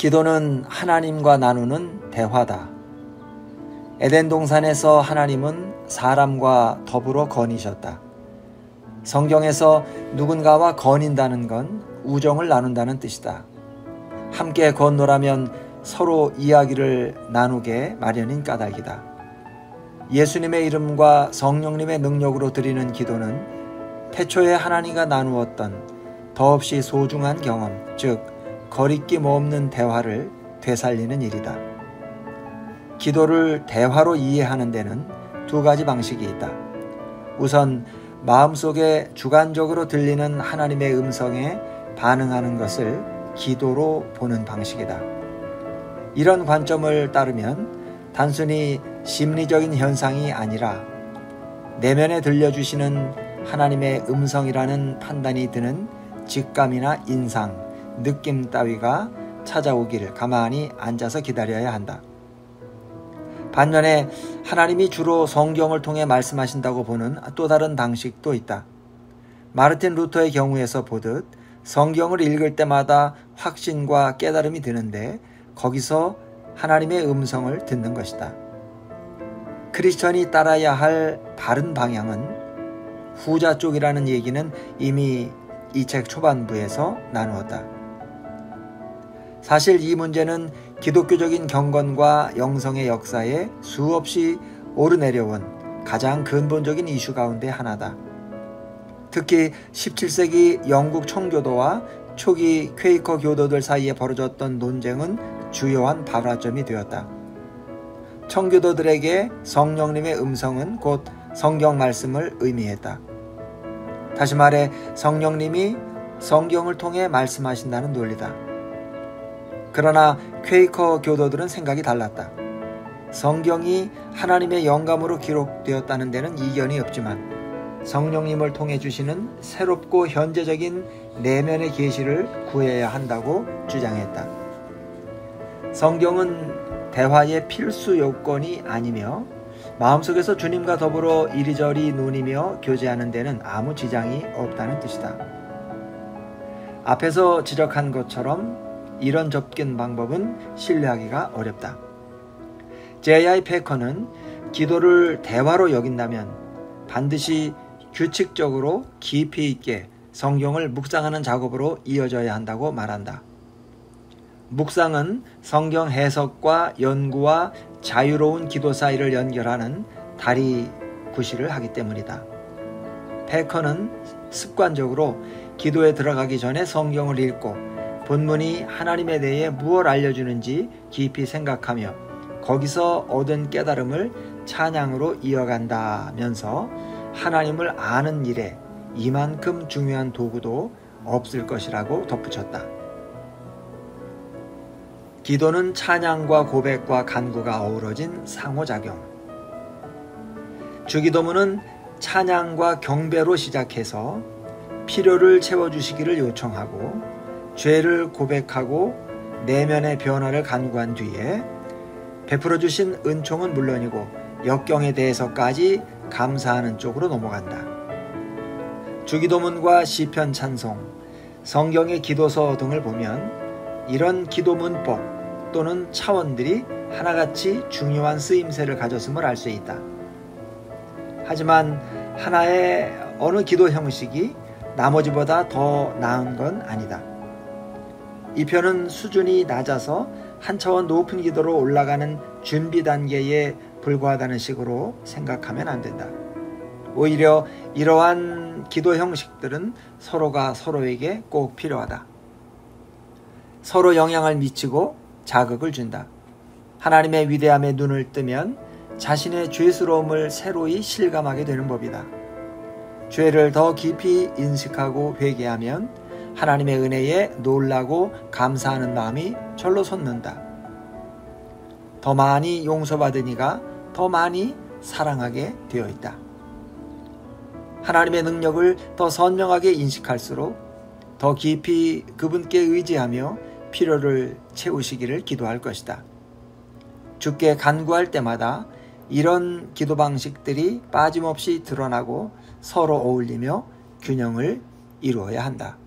기도는 하나님과 나누는 대화다. 에덴 동산에서 하나님은 사람과 더불어 거니셨다. 성경에서 누군가와 거닌다는 건 우정을 나눈다는 뜻이다. 함께 건노라면 서로 이야기를 나누게 마련인 까닭이다. 예수님의 이름과 성령님의 능력으로 드리는 기도는 태초에 하나님과 나누었던 더없이 소중한 경험, 즉 거리낌 없는 대화를 되살리는 일이다. 기도를 대화로 이해하는 데는 두 가지 방식이 있다. 우선 마음속에 주관적으로 들리는 하나님의 음성에 반응하는 것을 기도로 보는 방식이다. 이런 관점을 따르면 단순히 심리적인 현상이 아니라 내면에 들려주시는 하나님의 음성이라는 판단이 드는 직감이나 인상, 느낌 따위가 찾아오기를 가만히 앉아서 기다려야 한다. 반면에 하나님이 주로 성경을 통해 말씀하신다고 보는 또 다른 방식도 있다. 마르틴 루터의 경우에서 보듯 성경을 읽을 때마다 확신과 깨달음이 드는데 거기서 하나님의 음성을 듣는 것이다. 크리스천이 따라야 할 바른 방향은 후자 쪽이라는 얘기는 이미 이 책 초반부에서 나누었다. 사실 이 문제는 기독교적인 경건과 영성의 역사에 수없이 오르내려온 가장 근본적인 이슈 가운데 하나다. 특히 17세기 영국 청교도와 초기 퀘이커 교도들 사이에 벌어졌던 논쟁은 주요한 발화점이 되었다. 청교도들에게 성령님의 음성은 곧 성경 말씀을 의미했다. 다시 말해 성령님이 성경을 통해 말씀하신다는 논리다. 그러나 퀘이커 교도들은 생각이 달랐다. 성경이 하나님의 영감으로 기록되었다는 데는 이견이 없지만 성령님을 통해 주시는 새롭고 현재적인 내면의 계시를 구해야 한다고 주장했다. 성경은 대화의 필수 요건이 아니며 마음속에서 주님과 더불어 이리저리 누니며 교제하는 데는 아무 지장이 없다는 뜻이다. 앞에서 지적한 것처럼 이런 접근 방법은 신뢰하기가 어렵다. J.I. 패커는 기도를 대화로 여긴다면 반드시 규칙적으로 깊이 있게 성경을 묵상하는 작업으로 이어져야 한다고 말한다. 묵상은 성경 해석과 연구와 자유로운 기도 사이를 연결하는 다리 구실을 하기 때문이다. 패커는 습관적으로 기도에 들어가기 전에 성경을 읽고 본문이 하나님에 대해 무엇을 알려주는지 깊이 생각하며 거기서 얻은 깨달음을 찬양으로 이어간다면서 하나님을 아는 일에 이만큼 중요한 도구도 없을 것이라고 덧붙였다. 기도는 찬양과 고백과 간구가 어우러진 상호작용. 주기도문은 찬양과 경배로 시작해서 필요를 채워주시기를 요청하고 죄를 고백하고 내면의 변화를 간구한 뒤에 베풀어 주신 은총은 물론이고 역경에 대해서까지 감사하는 쪽으로 넘어간다. 주기도문과 시편 찬송, 성경의 기도서 등을 보면 이런 기도 문법 또는 차원들이 하나같이 중요한 쓰임새를 가졌음을 알 수 있다. 하지만 하나의 어느 기도 형식이 나머지보다 더 나은 건 아니다. 이 편은 수준이 낮아서 한 차원 높은 기도로 올라가는 준비 단계에 불과하다는 식으로 생각하면 안 된다. 오히려 이러한 기도 형식들은 서로가 서로에게 꼭 필요하다. 서로 영향을 미치고 자극을 준다. 하나님의 위대함에 눈을 뜨면 자신의 죄스러움을 새로이 실감하게 되는 법이다. 죄를 더 깊이 인식하고 회개하면 하나님의 은혜에 놀라고 감사하는 마음이 절로 솟는다. 더 많이 용서받으니가 더 많이 사랑하게 되어 있다. 하나님의 능력을 더 선명하게 인식할수록 더 깊이 그분께 의지하며 필요를 채우시기를 기도할 것이다. 주께 간구할 때마다 이런 기도 방식들이 빠짐없이 드러나고 서로 어울리며 균형을 이루어야 한다.